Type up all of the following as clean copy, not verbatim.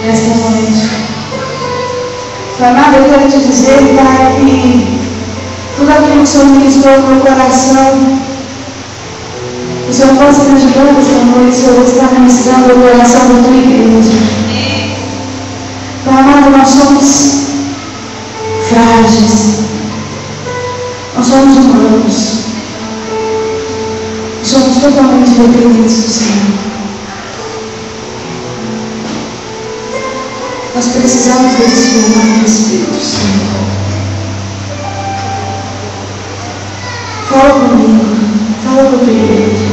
nesta noite. Amado, eu quero te dizer, Pai, que tudo aquilo que o Senhor ministrou no meu coração, o Senhor possa me ajudar esta noite, o Senhor está ministrando o coração da tua igreja. Pai amado, nós somos frágeis, nós somos humanos, somos totalmente dependentes do Senhor. Nós precisamos desse filme do Espírito Santo. Fala comigo, fala com a tua igreja.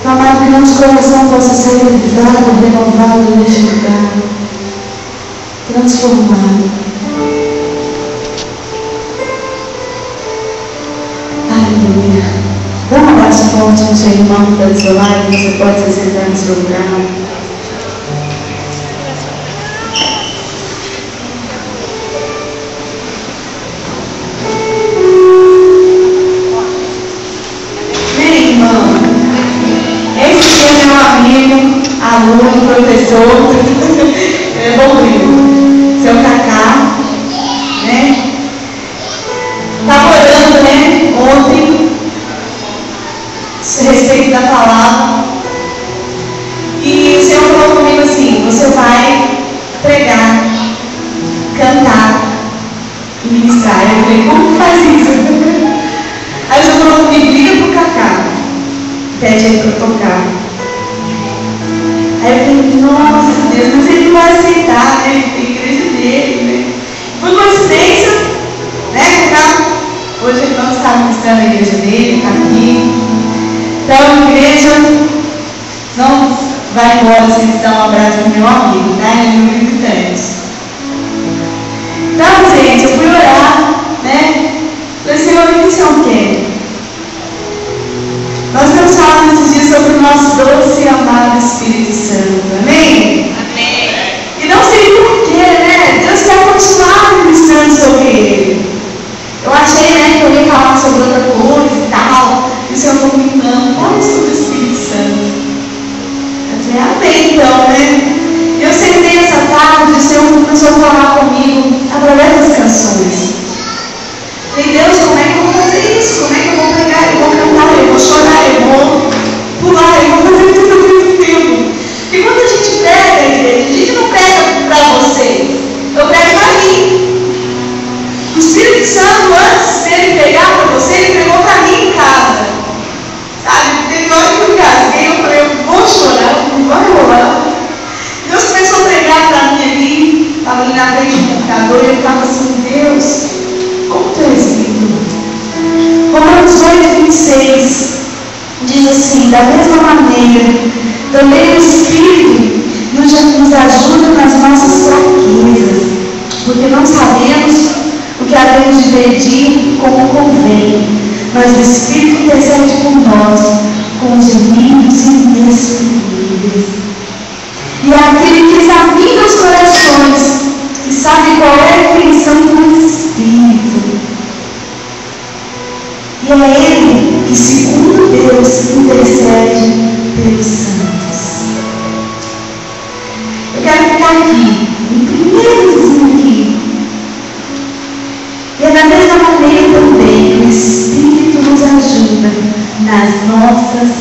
Amado, que nosso coração possa ser renovado neste lugar, transformado. Aleluia. Dá um abraço forte no seu irmão que está do seu lado, você pode se sentar no seu lugar. Aluno, professor, Rodrigo, seu Cacá, né? Estava orando, né? Ontem, a respeito da palavra, e o Senhor falou comigo assim: você vai pregar, cantar e ministrar. Eu falei: como faz isso? Aí o Senhor falou comigo: liga pro Cacá, pede ele para tocar. Aí eu falei: nossa Deus, mas ele vai aceitar, né? Tem a igreja dele, né? Por coincidência, né? Hoje ele não está ministrando a igreja dele, está aqui. Então, igreja, não vai embora sem dar um abraço para o meu amigo, tá? Ele é muito importante. Então, gente, eu fui orar, né? Falei: Senhor, o que o Senhor quer? Nós estamos falando esses dias sobre o nosso doce e amado Espírito Santo. Amém? Amém. E não sei porquê, né? Deus quer continuar ministrando sobre ele. Eu achei, né, que eu ia falar sobre outra coisa e tal. E o Senhor falou comigo: não, fala sobre o Espírito Santo. Eu falei: amém, então, né? Eu sentei essa tarde, o Senhor começou a falar comigo através das canções. Falei: Deus, como é que eu vou fazer isso? Como é que eu vou pregar? Eu vou cantar, eu vou chorar, eu vou pular, eu vou fazer tudo ao mesmo tempo. Porque quando a gente prega, igreja, a gente não prega para você, eu prego para mim. O Espírito Santo, antes dele pregar para você, ele pregou para mim em casa. Sabe? Teve hora que eu engasguei, eu falei: eu vou chorar, não vai rolar. Deus começou a pregar para mim ali, estava ali na frente do computador, e eu estava assim: Deus, como tu és lindo. Romanos 8:26 diz assim: da mesma maneira, também o Espírito nos ajuda nas nossas fraquezas, porque não sabemos o que havemos de pedir como convém, mas o Espírito intercede por nós com gemidos inexprimíveis. E é aquele que examina os corações e sabe qual é a intenção do Espírito. E é Ele que, segundo Deus, intercede pelos santos. Eu quero ficar aqui, em primeiro aqui. E é da mesma maneira também que o Espírito nos ajuda nas nossas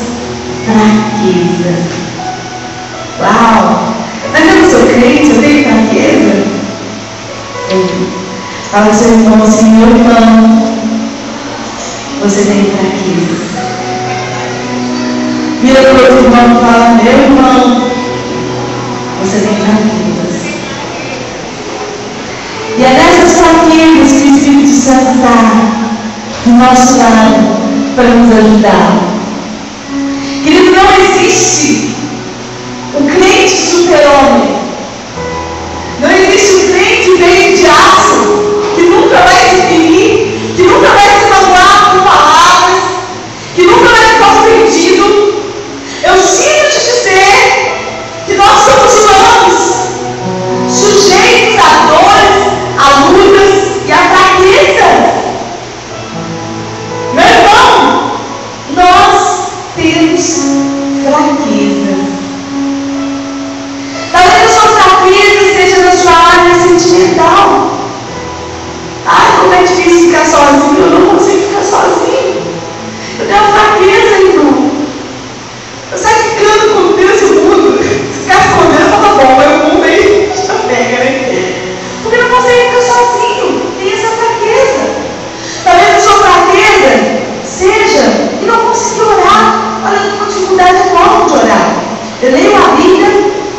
fraquezas. Uau! Mas eu não sou crente, eu tenho fraqueza? Fala ao seu irmão assim: meu irmão, você tem fraqueza. Vira para o outro irmão e fala: meu irmão, você tem fraquezas. E é nessas fraquezas que o Espírito Santo está do nosso lado para nos ajudar. Querido, não existe o crente super-homem. Não existe o crente feito de aço, que nunca vai se ferir, que nunca vai se magoar com palavras, que nunca vai ficar ofendido. Eu sinto te dizer que nós somos humanos, sujeitos a dores, a lutas e a fraquezas. Meu irmão, nós temos fraqueza. digital. Ai, como é difícil ficar sozinho, eu não consigo ficar sozinho. Eu tenho uma fraqueza, irmão. Eu saio ficando com Deus e o mundo. Se ficar escondendo, tá bom, mas o mundo aí já pega, né? Porque eu não consigo ficar sozinho. Tem essa fraqueza. Talvez a sua fraqueza seja que não conseguir orar. Olha, eu tenho uma dificuldade enorme de orar. Eu leio a Bíblia,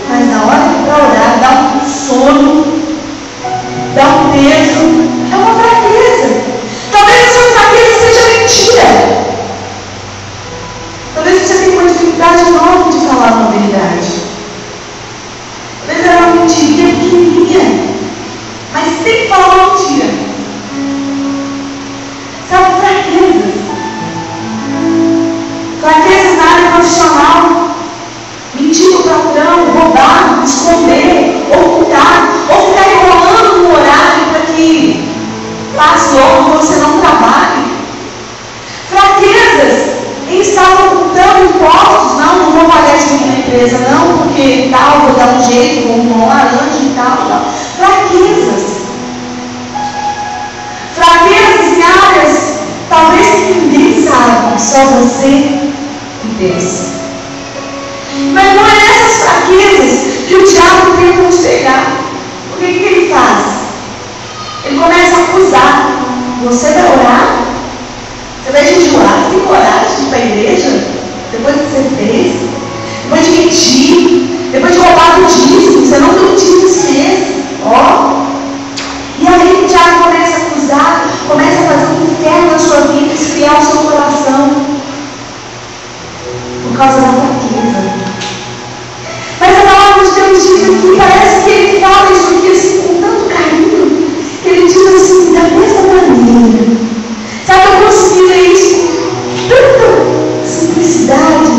mas na hora que para orar dá um sono, dá um peso. É uma fraqueza. Talvez a sua fraqueza seja mentira. Talvez você tenha uma dificuldade enorme de falar uma verdade. Talvez era uma mentirinha pequenininha, mas tem que falar uma mentira. Sabe, fraquezas. Fraquezas na área profissional. Mentir no patrão, roubar, esconder, ocultar, ou ficar enrolando no horário para que passe logo você não trabalhe. Fraquezas em estar ocultando impostos. Não vou pagar isso aqui na empresa, não, porque tal, vou dar um jeito, vou um laranja e tal. Fraquezas. Fraquezas em áreas talvez que ninguém sabe, só você e Deus. Mas não é nessas fraquezas que o diabo tenta nos pegar. O que ele faz? Ele começa a acusar. Você vai orar? Você vai jejuar? Você tem coragem de ir para a igreja? Depois que você fez? Depois de mentir? Depois de roubar o dízimo? Você não deu o dízimo esse mês? Ó. E aí o diabo começa a acusar, começa a fazer um inferno na sua vida, esfriar o seu coração. Por causa da fraqueza. Mas a palavra de Deus diz aqui, parece que ele fala isso aqui assim, com tanto carinho, que ele diz assim, da mesma maneira. Sabe, eu consegui ler isso com tanta simplicidade,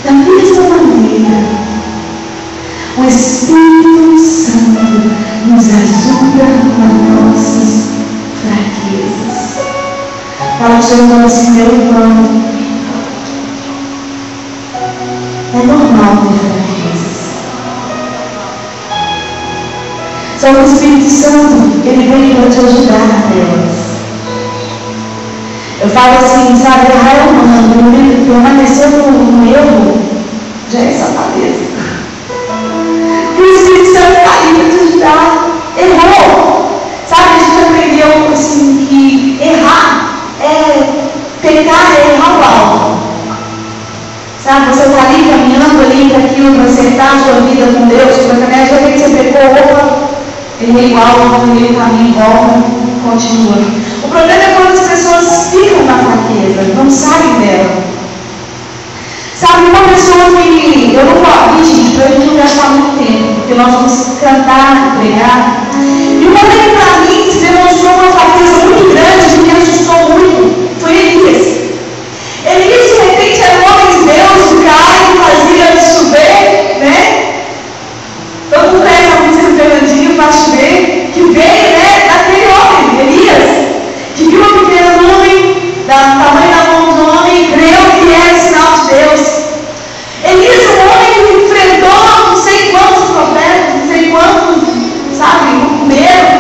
da mesma maneira. O Espírito Santo nos ajuda nas nossas fraquezas. Fala, Jesus, assim, meu irmão, é normal ter fraquezas. Só que o Espírito Santo, ele vem para te ajudar nelas. Eu falo assim, sabe, errar é humano, permanecer no erro já é safadeza. E o Espírito Santo está aí para te ajudar. Errou. Sabe, a gente aprendeu assim que errar pecar é errar o alvo. Sabe, você está ali caminhando ali para aquilo, para acertar a sua vida com Deus, para caminhar, já vê que você pecou, opa, errei o alvo, errei o caminho, volta, continua. O problema é quando as pessoas ficam na fraqueza, não saem dela. Sabe, uma pessoa que, eu não vou abrir, gente, para a gente não gastar muito tempo, porque nós vamos cantar, pregar. E uma vez para mim se demonstrou uma fraqueza muito grande, que me assustou muito, foi Elias. Elias, de repente, era um homem de Deus, de cai, fazia chover, né? Todo mundo conhece a música do Fernandinho, faz chover, que veio, né, daquele homem, Elias, que viu uma pequena nuvem, do tamanho da mão do homem, creu que era sinal de Deus. Elias é um homem que enfrentou não sei quantos profetas, não sei quantos, sabe, medo.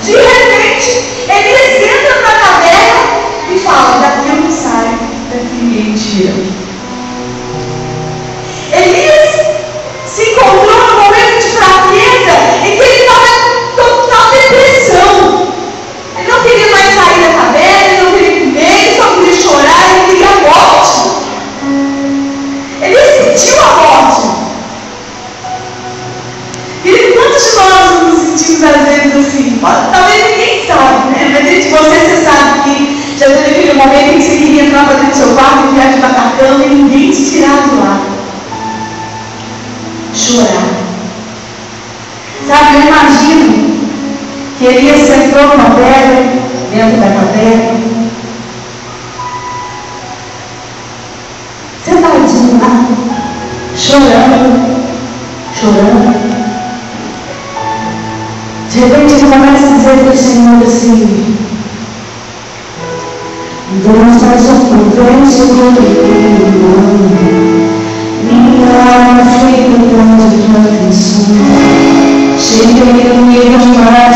De repente, Elias entra na caverna e fala, daqui eu não saio, daqui ninguém tira. Elias se encontrou num momento de fraqueza em que ele estava em total depressão. Ele não queria mais sair da caverna, ele não queria comer, ele só queria chorar, ele queria a morte. Ele sentiu a morte. E quantos de nós nos sentimos às vezes assim? Talvez ninguém sabe, né? Mas dentro de você sabe que já teve aquele momento em que você queria entrar para dentro do seu quarto, enfiar de batacão e ninguém te tirar de lá. Chorar. Sabe, eu imagino que Elias sentou numa pedra, dentro da caverna, sentadinho lá, chorando. De repente ele começa a dizer para o Senhor assim, dança sofrência minha alma foi tão de aflição, cheguei no meio de mar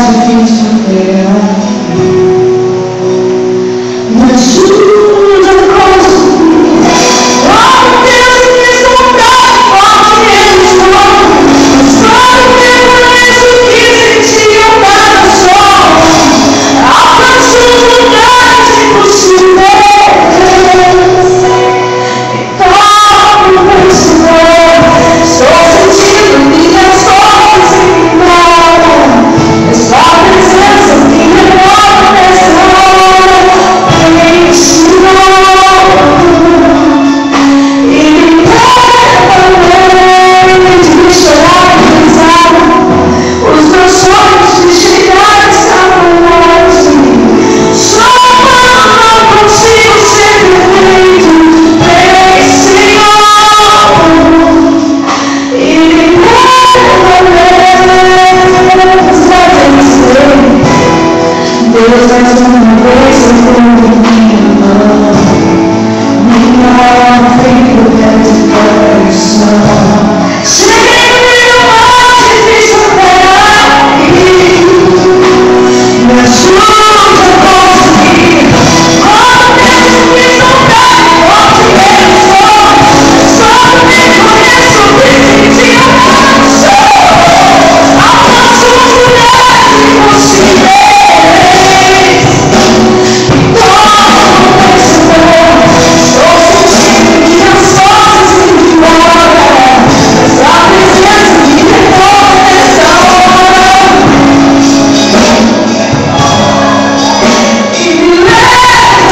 Deus, mais uma vez eu tenho minha mão, minha figura de coração. Cheguei no mar difícil para ir, me ajuda a conseguir. Oh, Deus, me soltar, onde eu sou, só me conheço, me senti abraço. Abraço mulher que você fez, e todo o estou sentindo minhas forças indo embora, mas a presença me levou nessa hora e me leva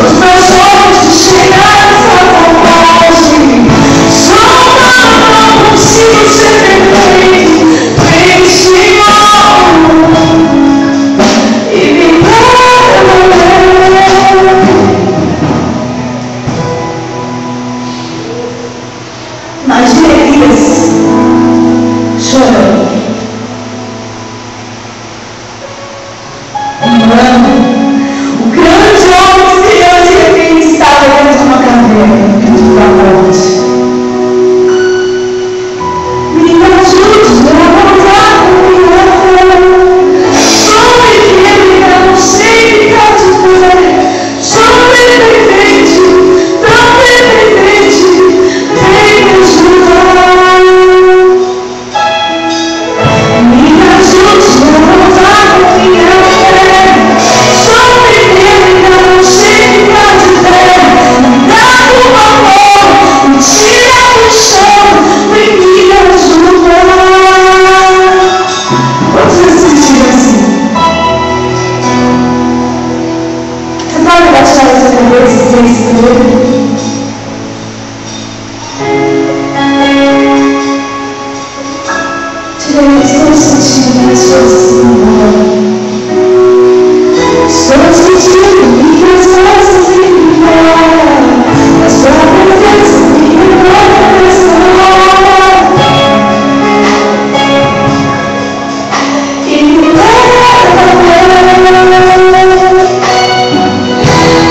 os meus olhos de chegar nessa vontade. Não consigo ser perfeito, vem Senhor e me leva. Imagina Elias chorando, o grande homem que Deus de repente estava dentro de uma caverna, dentro da morte. Me ajude a voltar com minha fé. Sou pequeno e não sei ficar de pé. Sou dependente, tão dependente. Vem me ajudar. Me ajude a voltar com minha fé. Sou pequeno e não sei ficar de pé. Me dá o amor, me tira do chão. Vem me ajudar. Quantos se sentiram assim? Você pode baixar essa cabeça e dizer isso comigo? Estou sentindo minhas forças indo embora. Estou sentindo minhas forças indo embora, mas sua presença me levou nessa hora e me leva.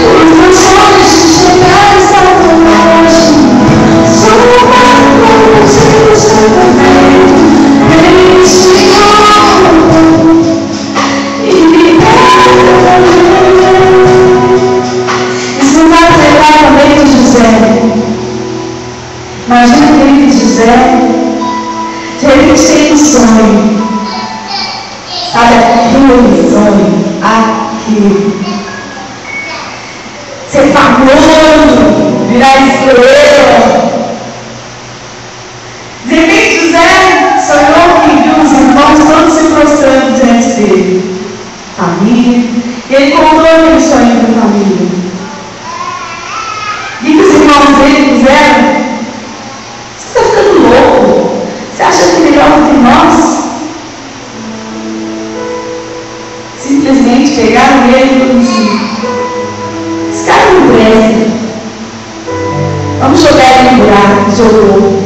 Os meus olhos de chegar estavam longe, sou humano, não consigo ser perfeito. Vem Senhor e me leva. Isso me vai lembrar também de José. Imagina aquele José, de repente tem um sonho. Sabe aquele sonho? Aquele. Ser famoso, virar estrela. De repente José sonhou que viu os irmãos todos se prostrando diante dele. Família. E ele contou aquele sonho para a família. E que os irmãos dele fizeram? Você está ficando louco? Você acha que é melhor do que nós? Simplesmente pegaram ele e falaram assim: esse cara não presta. Vamos jogar ele no buraco. Jogou.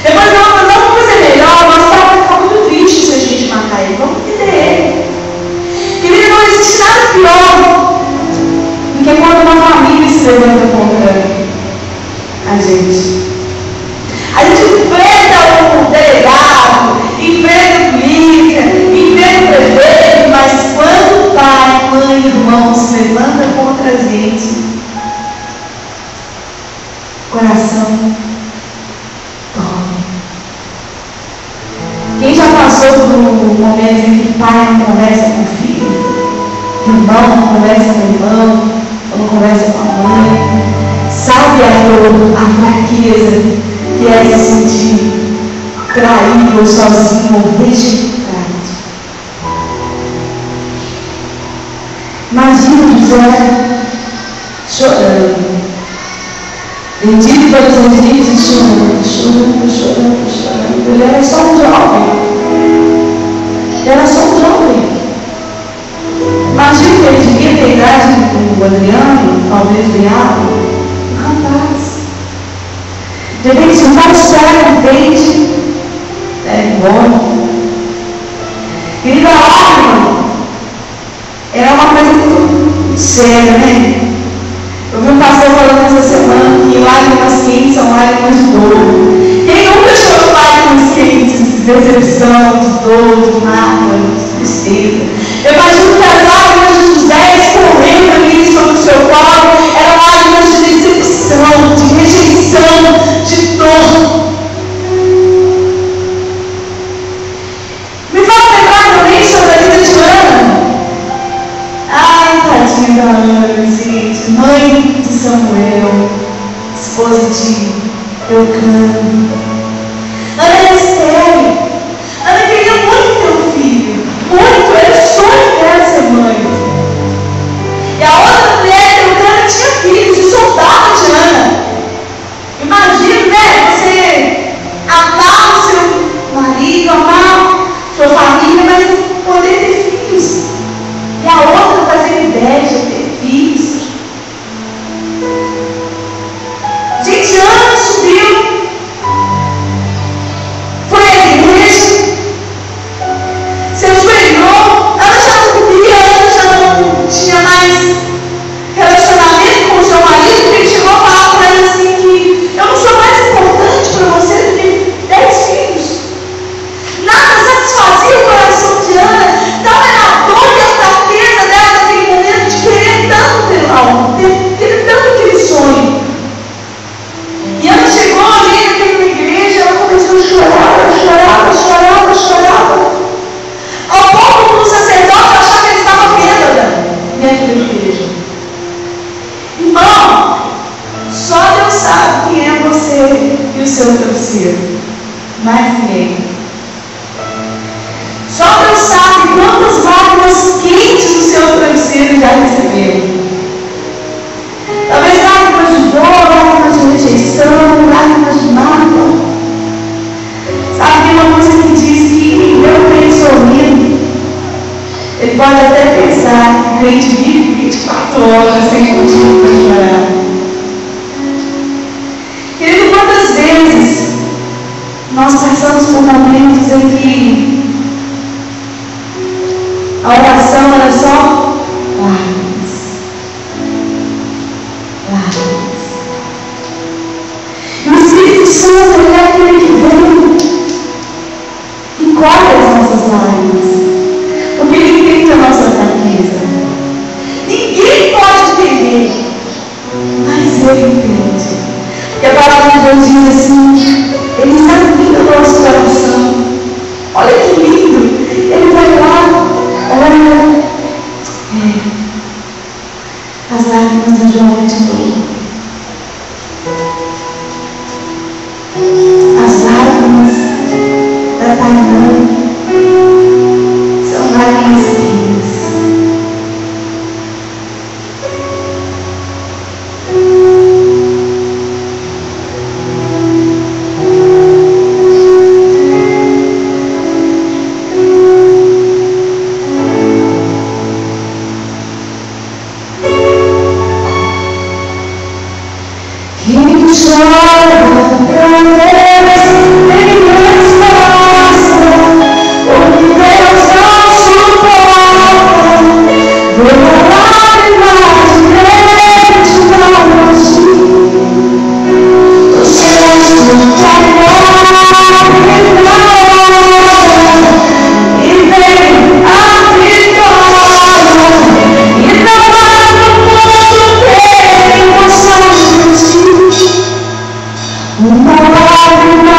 Depois não, mas vamos fazer melhor. Nossa, vai ficar muito triste se a gente matar ele. Vamos prender ele. Querido, não existe nada pior do que quando uma família se levanta contra a gente. A gente enfrenta o delegado, enfrenta a polícia, enfrenta o prefeito, mas quando pai, mãe, irmão se levanta contra a gente, coração dói. Quem já passou por um momento em que pai não conversa com o filho, irmão não conversa com o irmão, ou não conversa com a mãe, sabe a dor, a fraqueza que é se sentir traído ou sozinho ou rejeitado. Imagina José chorando. Bendito pelos anjos, chorando. Ele era só um jovem. Imagina que ele devia ter idade do Adriano, talvez Viado, um rapaz. De repente, o pai espera, entende, embora. Querida, lágrima é uma coisa muito séria, né? Eu vi um pastor falando essa semana que lágrimas quentes são lágrimas de dor. Quem nunca chorou lágrimas quentes de decepção, de dor, de mágoa, de tristeza? Eu imagino que as lágrimas de José escorrendo ali sobre o seu colo eram lágrimas de decepção, de rejeição, de dor. Me faz lembrar também sobre a vida de Ana. Ai, tadinha da Ana, gente. Mãe de Samuel, esposa de Eucana. Ana era estéril. Ana queria muito ter um filho. Muito, era o sonho dela ser mãe. E a outra mulher, Eucana, tinha filhos e soldado de Ana. Imagina, né? Você amar o seu marido, amar sua família, mas não poder ter filhos. E a outra fazer ideia de ter filhos. Gente, Ana subiu, foi à igreja, se ajoelhou. Ana já não vivia, Ana já não tinha mais relacionamento com o seu marido, porque ele chegou a falar para ela assim que eu não sou mais importante para você do que 10 filhos. Nada satisfazia o coração de Ana. Então era a dor e a fraqueza dela naquele momento de querer tanto ter algo, querer tanto aquele sonho. E ela chegou ali naquela igreja, ela começou a chorar. Ao ponto que o sacerdote achava que ele estava bêbada dentro da igreja. Irmão, só Deus sabe quem é você e o seu travesseiro. Mais ninguém. Só Deus sabe quantas lágrimas quentes o seu travesseiro já recebeu. Talvez lágrimas de dor, lágrimas de rejeição, lágrimas de mágoa. Sabe, tem uma música que diz que quem vê o crente sorrindo, ele pode até pensar que o crente vive 24 horas sem motivo para chorar. Querido, quantas vezes nós passamos por momentos em que a oração era só lágrimas. E o Espírito Santo é aquele que vem e colhe as nossas lágrimas, porque ele entende a nossa fraqueza. Ninguém pode entender, mas ele entende. E a palavra de Deus diz assim: ele examina o nosso coração. Olha que lindo! Ele vai lá, olha, as lágrimas de João de dor. As lágrimas da Tainã são lágrimas quentes. Uma lágrima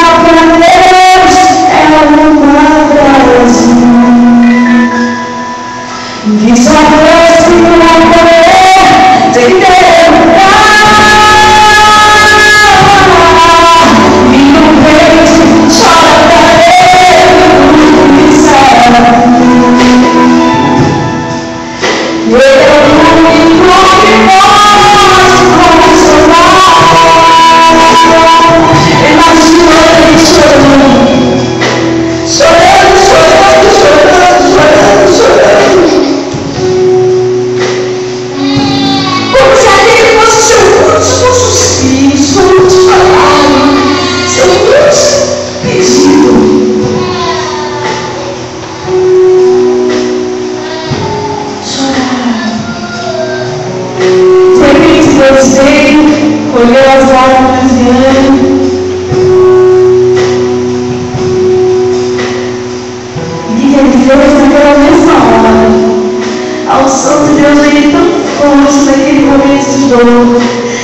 dor,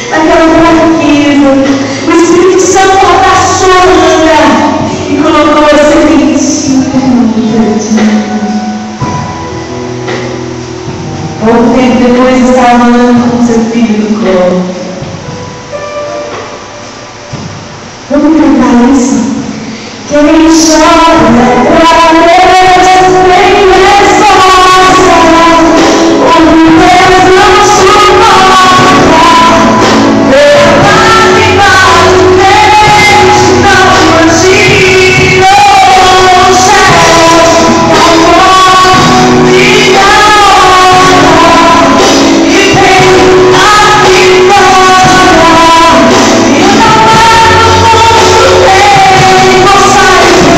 naquela fraqueza. O Espírito Santo abraçou Ana e colocou a sementinha no jardim. Pouco tempo depois estava Ana com seu filho no colo. Vamos cantar isso? Quem chora pra Deus tem resposta. O Deus não suporta. Levanta e bate o peito, não imagina o céu. Amor, vida, e tem a vitória. E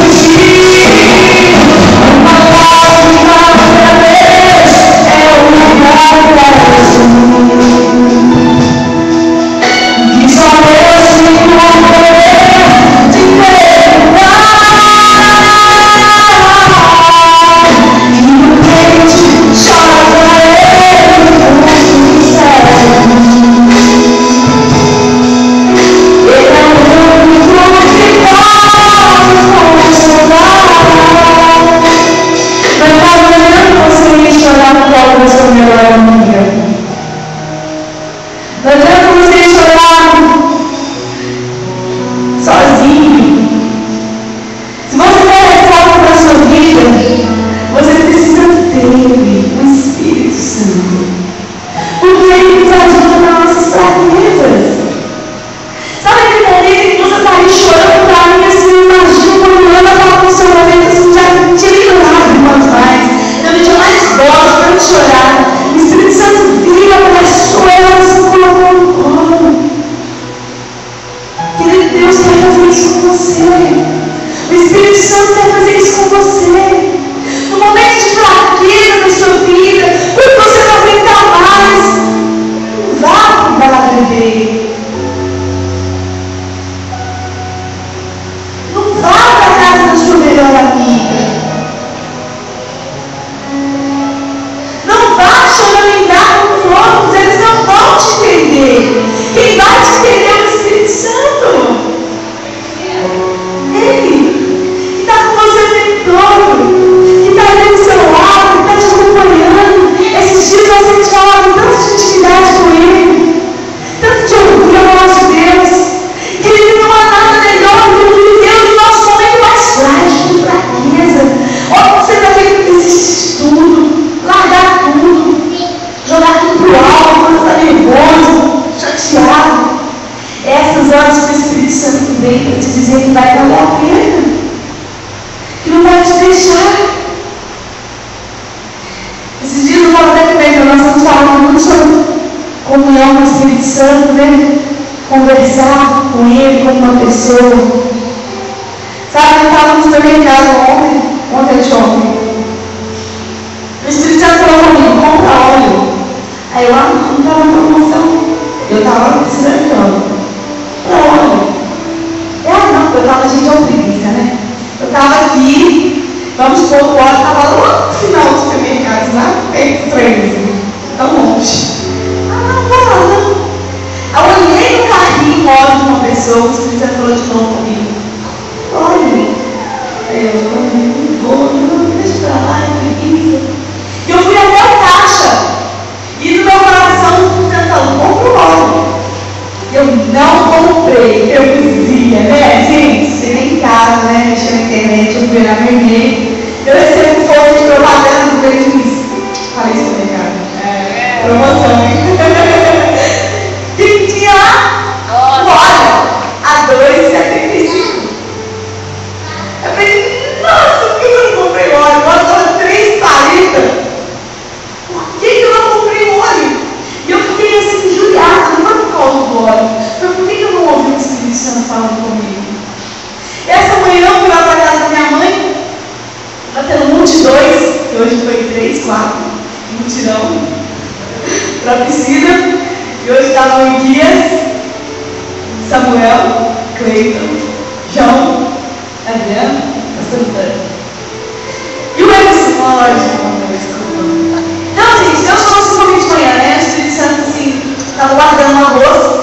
não conversar com ele como uma pessoa. Sabe, eu estava no supermercado ontem. O Espírito Santo falou para mim, compra óleo. Aí eu, não estava na promoção. Eu estava precisando de óleo. Para óleo. Não, eu estava, gente, é uma preguiça, né? Eu estava aqui, vamos supor, o óleo estava lá no final do supermercado, lá perto do trem, tão longe. Não. Eu olhei no carrinho, óleo de uma pessoa, o Espírito Santo falou de novo comigo. Olha, eu não vou, deixa pra lá, é preguiça. E eu fui até a caixa, e no meu coração, tentando, compra o óleo. Eu não comprei, eu dizia, né, gente? Você vem em casa, né, mexer na internet, eu fui na vermelha, eu recebo folha de propaganda do Bequins. Falei isso no mercado. Promoção, hein? Que tinha lá, olha, a R$2,75. Eu falei, nossa, por que eu não comprei óleo? Eu adoro 3 palitas. Por que eu não comprei óleo? E eu fiquei assim, injuriada, não foi por causa do óleo. Mas por que eu não ouvi o Espírito Santo falando comigo? Essa manhã eu fui lá para casa da minha mãe, batendo multidões, que hoje foi 3, 4, mutirão, para a piscina. E hoje estavam em Guias, Samuel, Cleiton, João, Adriano, Pastor Antônio. E o Emerson, lógico, desculpa. Então, gente, Deus trouxe comigo de manhã, né? O Espírito Santo, assim, estava guardando fazendo arroz.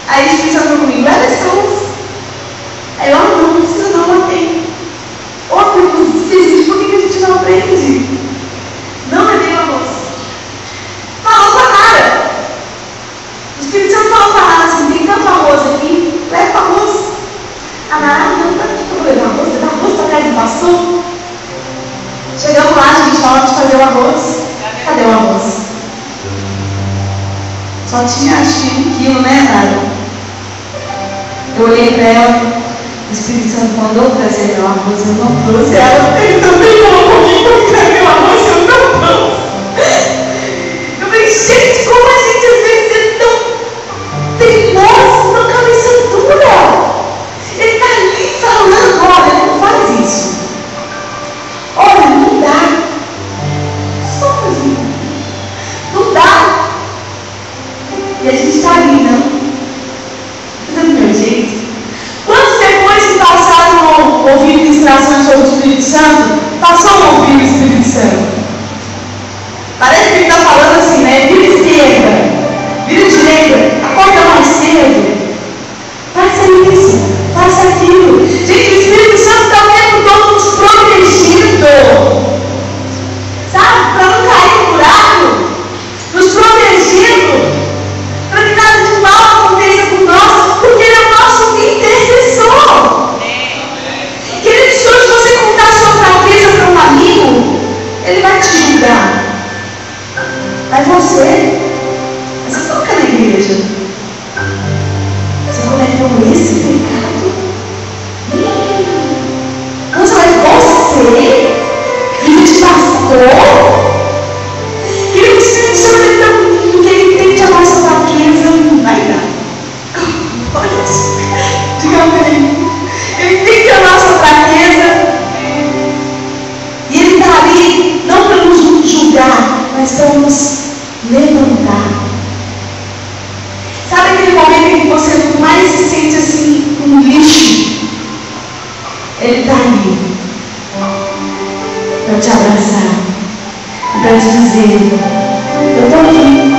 Aí o Espírito Santo falou comigo, leva esse arroz. Aí eu, não precisa não, não tem. Por que a gente não aprende? Não levei o arroz. Falou com a Nara. O Espírito Santo falou com a Nara assim, tem tanto arroz aqui, leva o arroz. A Nara, não, para que eu vou levar arroz? Levar arroz para casa do pastor? Chegamos lá, a gente falou de fazer o arroz. Cadê o arroz? Só tinha, acho que 1 quilo, né, Nara? Eu olhei para ela, o Espírito Santo mandou trazer meu arroz, eu não trouxe. Ela, ele também falou comigo para trazer meu arroz, eu não trouxe. Eu falei, gente, como a gente às vezes é tão teimoso, tão cabeça dura. Ele está ali falando, olha, não faz isso. Olha, não dá. Só fazer. Não dá. E a gente está ali, não? Tá do meu jeito. Quantos depois que passaram a ouvir ministrações sobre o Espírito Santo, passou a ouvir o Espírito Santo? Parece que ele está falando assim, né? Vira esquerda, vira direita, acorda mais cedo. Faça isso, faça aquilo. Gente, o Espírito Santo está o tempo todo nos protegendo. Sabe? Para não cair no buraco. Nos protegendo. Para que nada de mal aconteça com nós. Porque Ele é o nosso intercessor. Querido, se hoje você contar sua fraqueza para um amigo, ele vai te julgar. Mas você toca na igreja. Você cometeu esse pecado? Nossa, mas você, filho de pastor, querido, o Espírito Santo é tão lindo que ele entende a nossa fraqueza. Vai dar. Olha isso. Diga amém. Ele entende a nossa fraqueza. E ele está ali, não para nos julgar, mas para nos levantar. Sabe aquele momento em que você mais se sente assim, um lixo? Ele está ali para te abraçar e para te dizer, eu estou aqui.